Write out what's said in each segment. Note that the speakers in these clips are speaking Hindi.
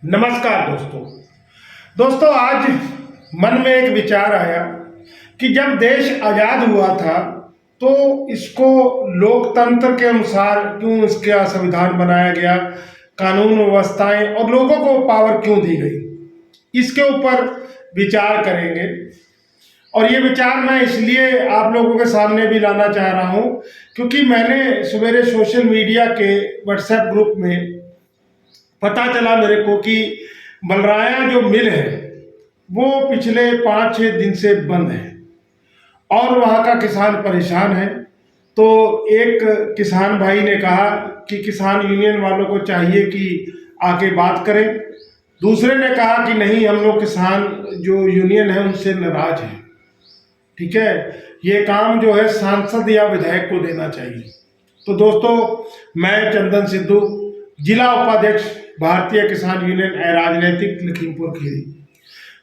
नमस्कार दोस्तों आज मन में एक विचार आया कि जब देश आज़ाद हुआ था तो इसको लोकतंत्र के अनुसार क्यों इसका संविधान बनाया गया, कानून व्यवस्थाएं और लोगों को पावर क्यों दी गई, इसके ऊपर विचार करेंगे। और ये विचार मैं इसलिए आप लोगों के सामने भी लाना चाह रहा हूँ क्योंकि मैंने सवेरे सोशल मीडिया के व्हाट्सएप ग्रुप में पता चला मेरे को कि बलराया जो मिल है वो पिछले 5-6 दिन से बंद है और वहाँ का किसान परेशान है। तो एक किसान भाई ने कहा कि किसान यूनियन वालों को चाहिए कि आके बात करें। दूसरे ने कहा कि नहीं, हम लोग किसान जो यूनियन है उनसे नाराज हैं। ठीक है, ये काम जो है सांसद या विधायक को देना चाहिए। तो दोस्तों, मैं चंदन सिद्धू, जिला उपाध्यक्ष भारतीय किसान यूनियन राजनीतिक लखीमपुर खीरी,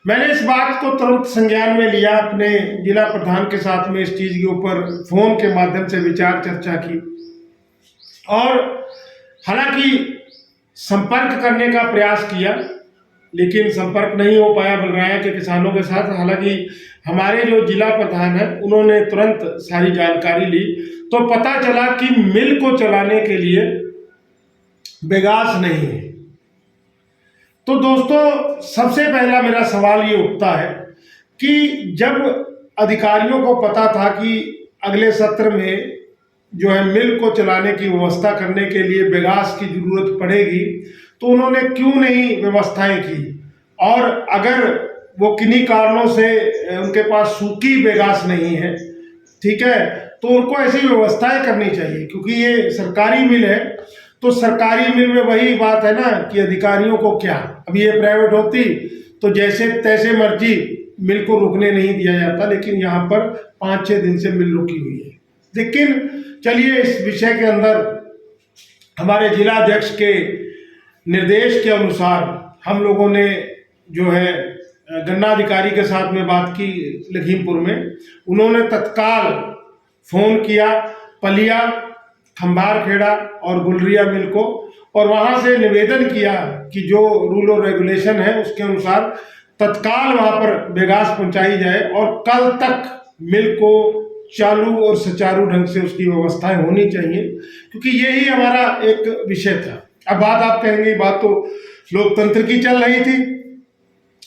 मैंने इस बात को तुरंत संज्ञान में लिया। अपने जिला प्रधान के साथ में इस चीज के ऊपर फोन के माध्यम से विचार चर्चा की और हालांकि संपर्क करने का प्रयास किया, लेकिन संपर्क नहीं हो पाया बलराया के किसानों के साथ। हालांकि हमारे जो जिला प्रधान है उन्होंने तुरंत सारी जानकारी ली तो पता चला कि मिल को चलाने के लिए बेगास नहीं है। तो दोस्तों, सबसे पहला मेरा सवाल ये उठता है कि जब अधिकारियों को पता था कि अगले सत्र में जो है मिल को चलाने की व्यवस्था करने के लिए बेगास की जरूरत पड़ेगी, तो उन्होंने क्यों नहीं व्यवस्थाएं की। और अगर वो किन्हीं कारणों से उनके पास सूखी बेगास नहीं है, ठीक है, तो उनको ऐसी व्यवस्थाएं करनी चाहिए क्योंकि ये सरकारी मिल है। तो सरकारी मिल में वही बात है ना कि अधिकारियों को क्या, अब ये प्राइवेट होती तो जैसे तैसे मर्जी मिल को रुकने नहीं दिया जाता, लेकिन यहाँ पर 5-6 दिन से मिल रुकी हुई है। लेकिन चलिए, इस विषय के अंदर हमारे जिला अध्यक्ष के निर्देश के अनुसार हम लोगों ने जो है गन्ना अधिकारी के साथ में बात की लखीमपुर में। उन्होंने तत्काल फोन किया पलिया, खंबारखेड़ा और गुलरिया मिल को और वहां से निवेदन किया कि जो रूल और रेगुलेशन है उसके अनुसार तत्काल वहां पर बेगास पहुंचाई जाए और कल तक मिल को चालू और सुचारू ढंग से उसकी व्यवस्थाएं होनी चाहिए, क्योंकि यही हमारा एक विषय था। अब बात आप कहेंगे, बात तो लोकतंत्र की चल रही थी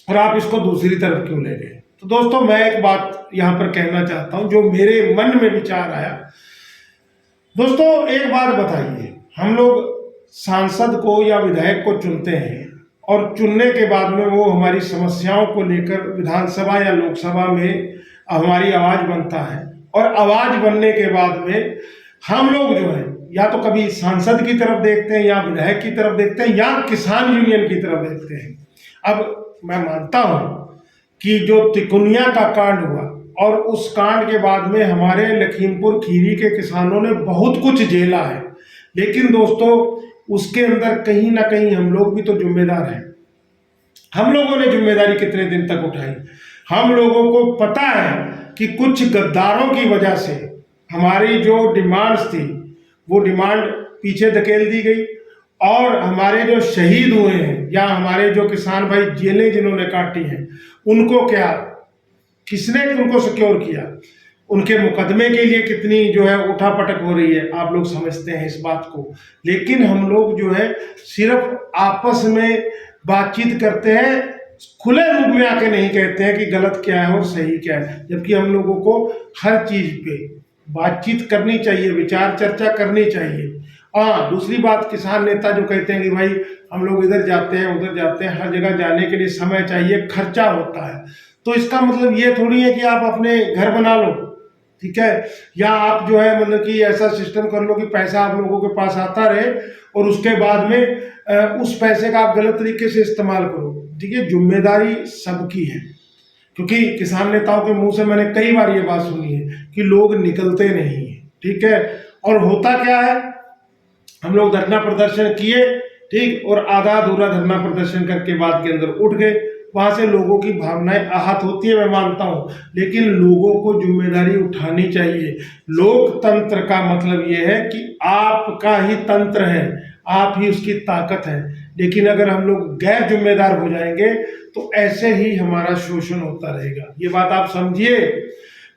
और आप इसको दूसरी तरफ क्यों ले गए। तो दोस्तों, मैं एक बात यहाँ पर कहना चाहता हूँ जो मेरे मन में विचार आया। दोस्तों, एक बात बताइए, हम लोग सांसद को या विधायक को चुनते हैं और चुनने के बाद में वो हमारी समस्याओं को लेकर विधानसभा या लोकसभा में हमारी आवाज बनता है और आवाज बनने के बाद में हम लोग जो है या तो कभी सांसद की तरफ देखते हैं या विधायक की तरफ देखते हैं या किसान यूनियन की तरफ देखते हैं। अब मैं मानता हूं कि जो तिकोनिया का कांड हुआ और उस कांड के बाद में हमारे लखीमपुर खीरी के किसानों ने बहुत कुछ झेला है, लेकिन दोस्तों उसके अंदर कहीं ना कहीं हम लोग भी तो जिम्मेदार हैं। हम लोगों ने जिम्मेदारी कितने दिन तक उठाई। हम लोगों को पता है कि कुछ गद्दारों की वजह से हमारी जो डिमांड्स थी वो डिमांड पीछे धकेल दी गई और हमारे जो शहीद हुए हैं या हमारे जो किसान भाई जेलें जिन्होंने काटी हैं उनको क्या, किसने उनको सिक्योर किया, उनके मुकदमे के लिए कितनी जो है उठापटक हो रही है, आप लोग समझते हैं इस बात को। लेकिन हम लोग जो है सिर्फ आपस में बातचीत करते हैं, खुले रूप में आके नहीं कहते हैं कि गलत क्या है और सही क्या है, जबकि हम लोगों को हर चीज पे बातचीत करनी चाहिए, विचार चर्चा करनी चाहिए। हाँ, दूसरी बात, किसान नेता जो कहते हैं कि भाई हम लोग इधर जाते हैं उधर जाते हैं, हर जगह जाने के लिए समय चाहिए, खर्चा होता है, तो इसका मतलब ये थोड़ी है कि आप अपने घर बना लो, ठीक है, या आप जो है मतलब कि ऐसा सिस्टम कर लो कि पैसा आप लोगों के पास आता रहे और उसके बाद में उस पैसे का आप गलत तरीके से इस्तेमाल करो। ठीक है, जिम्मेदारी सबकी है, क्योंकि किसान नेताओं के मुंह से मैंने कई बार ये बात सुनी है कि लोग निकलते नहीं है। ठीक है, और होता क्या है, हम लोग धरना प्रदर्शन किए, ठीक, और आधा अधूरा धरना प्रदर्शन करके बाद के अंदर उठ गए। वहां से लोगों की भावनाएं आहत होती है, मैं मानता हूं, लेकिन लोगों को जिम्मेदारी उठानी चाहिए। लोकतंत्र का मतलब यह है कि आपका ही तंत्र है, आप ही उसकी ताकत है। लेकिन अगर हम लोग गैर जिम्मेदार हो जाएंगे तो ऐसे ही हमारा शोषण होता रहेगा। ये बात आप समझिए।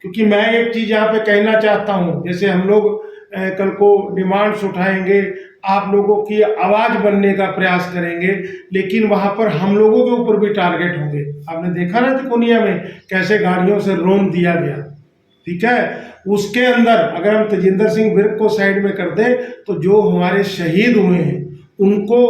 क्योंकि मैं एक चीज यहाँ पे कहना चाहता हूँ, जैसे हम लोग कल को डिमांड्स उठाएंगे, आप लोगों की आवाज बनने का प्रयास करेंगे, लेकिन वहां पर हम लोगों के ऊपर भी टारगेट होंगे। आपने देखा ना तिकोनिया में कैसे गाड़ियों से रोन दिया गया, ठीक है। उसके अंदर अगर हम तेजिंदर सिंह विर्क को साइड में कर दें तो जो हमारे शहीद हुए हैं उनको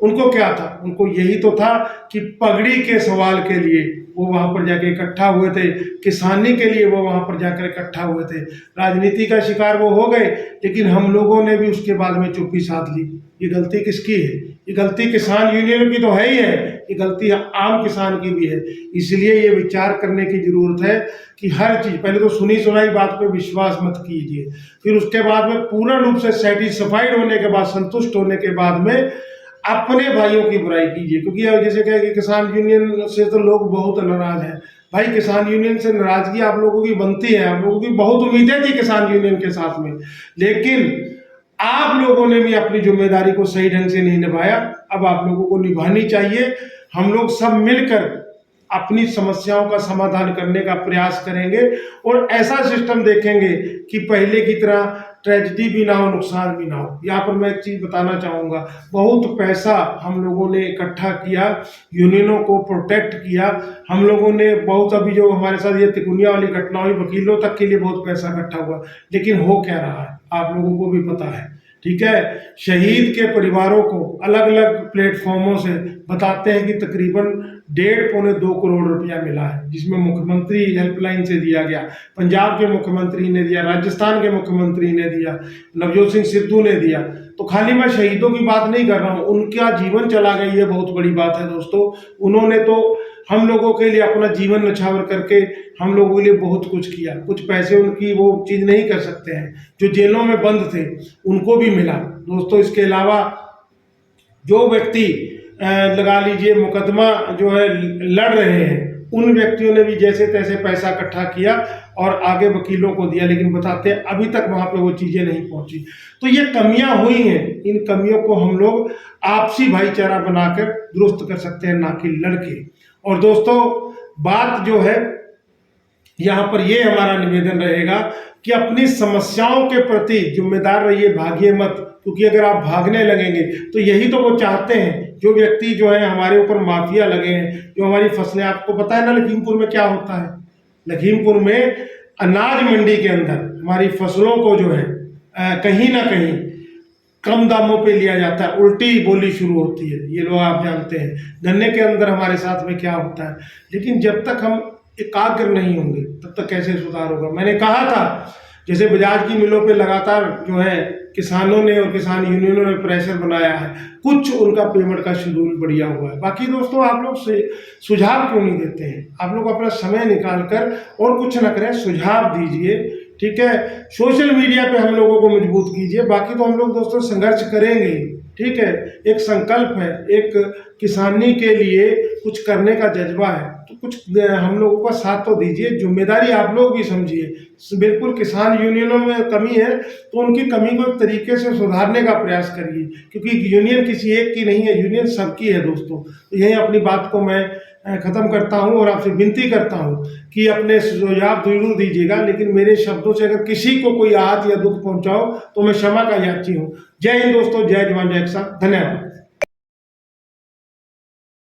उनको क्या था, उनको यही तो था कि पगड़ी के सवाल के लिए वो वहां पर जाके इकट्ठा हुए थे, किसानी के लिए वो वहां पर जाकर इकट्ठा हुए थे। राजनीति का शिकार वो हो गए, लेकिन हम लोगों ने भी उसके बाद में चुप्पी साध ली। ये गलती किसकी है? ये गलती किसान यूनियन की तो है ही है, ये गलती आम किसान की भी है। इसलिए ये विचार करने की जरूरत है कि हर चीज, पहले तो सुनी सुनाई बात पे विश्वास मत कीजिए, फिर उसके बाद में पूर्ण रूप से सेटिस्फाइड होने के बाद, संतुष्ट होने के बाद में अपने भाइयों की बुराई कीजिए। क्योंकि जैसे क्या है कि किसान यूनियन से तो लोग बहुत नाराज हैं। भाई किसान यूनियन से नाराजगी आप लोगों की बनती है, आप लोगों की बहुत उम्मीदें थी किसान यूनियन के साथ में, लेकिन आप लोगों ने भी अपनी जिम्मेदारी को सही ढंग से नहीं निभाया। अब आप लोगों को निभानी चाहिए। हम लोग सब मिलकर अपनी समस्याओं का समाधान करने का प्रयास करेंगे और ऐसा सिस्टम देखेंगे कि पहले की तरह ट्रेजिडी भी ना हो, नुकसान भी ना हो। यहाँ पर मैं एक चीज बताना चाहूंगा, बहुत पैसा हम लोगों ने इकट्ठा किया, यूनियनों को प्रोटेक्ट किया हम लोगों ने बहुत। अभी जो हमारे साथ ये तिकोनिया वाली घटना हुई, वकीलों तक के लिए बहुत पैसा इकट्ठा हुआ, लेकिन हो क्या रहा है आप लोगों को भी पता है, ठीक है। शहीद के परिवारों को अलग अलग प्लेटफॉर्मों से बताते हैं कि तकरीबन 1.5-2 करोड़ रुपया मिला है, जिसमें मुख्यमंत्री हेल्पलाइन से दिया गया, पंजाब के मुख्यमंत्री ने दिया, राजस्थान के मुख्यमंत्री ने दिया, नवजोत सिंह सिद्धू ने दिया। तो खाली मैं शहीदों की बात नहीं कर रहा हूँ, उनका जीवन चला गया, ये बहुत बड़ी बात है दोस्तों। उन्होंने तो हम लोगों के लिए अपना जीवन न्यौछावर करके हम लोगों के लिए बहुत कुछ किया। कुछ पैसे उनकी वो चीज नहीं कर सकते हैं, जो जेलों में बंद थे उनको भी मिला दोस्तों। इसके अलावा जो व्यक्ति लगा लीजिए मुकदमा जो है लड़ रहे हैं, उन व्यक्तियों ने भी जैसे तैसे पैसा इकट्ठा किया और आगे वकीलों को दिया, लेकिन बताते हैं अभी तक वहां पे वो चीजें नहीं पहुंची। तो ये कमियां हुई हैं, इन कमियों को हम लोग आपसी भाईचारा बनाकर दुरुस्त कर सकते हैं, ना कि लड़के। और दोस्तों बात जो है यहाँ पर ये हमारा निवेदन रहेगा कि अपनी समस्याओं के प्रति जिम्मेदार रहिए, भागिए मत। क्योंकि अगर आप भागने लगेंगे तो यही तो वो चाहते हैं, जो व्यक्ति जो है हमारे ऊपर माफिया लगे हैं, जो हमारी फसलें, आपको पता है ना लखीमपुर में क्या होता है। लखीमपुर में अनाज मंडी के अंदर हमारी फसलों को जो है कहीं ना कहीं कम दामों पे लिया जाता है, उल्टी बोली शुरू होती है, ये लोग आप जानते हैं। गन्ने के अंदर हमारे साथ में क्या होता है। लेकिन जब तक हम एकाग्र नहीं होंगे तब तक कैसे सुधार होगा। मैंने कहा था जैसे बजाज की मिलों पे लगातार जो है किसानों ने और किसान यूनियनों ने प्रेशर बनाया है, कुछ उनका पेमेंट का शेड्यूल बढ़िया हुआ है। बाकी दोस्तों आप लोग से सुझाव क्यों नहीं देते हैं? आप लोग अपना समय निकाल कर और कुछ न करें, सुझाव दीजिए, ठीक है। सोशल मीडिया पे हम लोगों को मजबूत कीजिए। बाकी तो हम लोग दोस्तों संघर्ष करेंगे, ठीक है। एक संकल्प है, एक किसानी के लिए कुछ करने का जज्बा है, तो कुछ हम लोगों का साथ तो दीजिए। जिम्मेदारी आप लोग भी समझिए। बिल्कुल किसान यूनियनों में कमी है तो उनकी कमी को एक तरीके से सुधारने का प्रयास करिए, क्योंकि यूनियन किसी एक की नहीं है, यूनियन सबकी है दोस्तों। तो यही अपनी बात को मैं खत्म करता हूं और आपसे विनती करता हूं कि अपने सुझाव जरूर दीजिएगा, लेकिन मेरे शब्दों से अगर किसी को कोई आहत या दुख पहुंचाओ तो मैं क्षमा का याची हूं। जय हिंद दोस्तों, जय जवान जय किसान, धन्यवाद।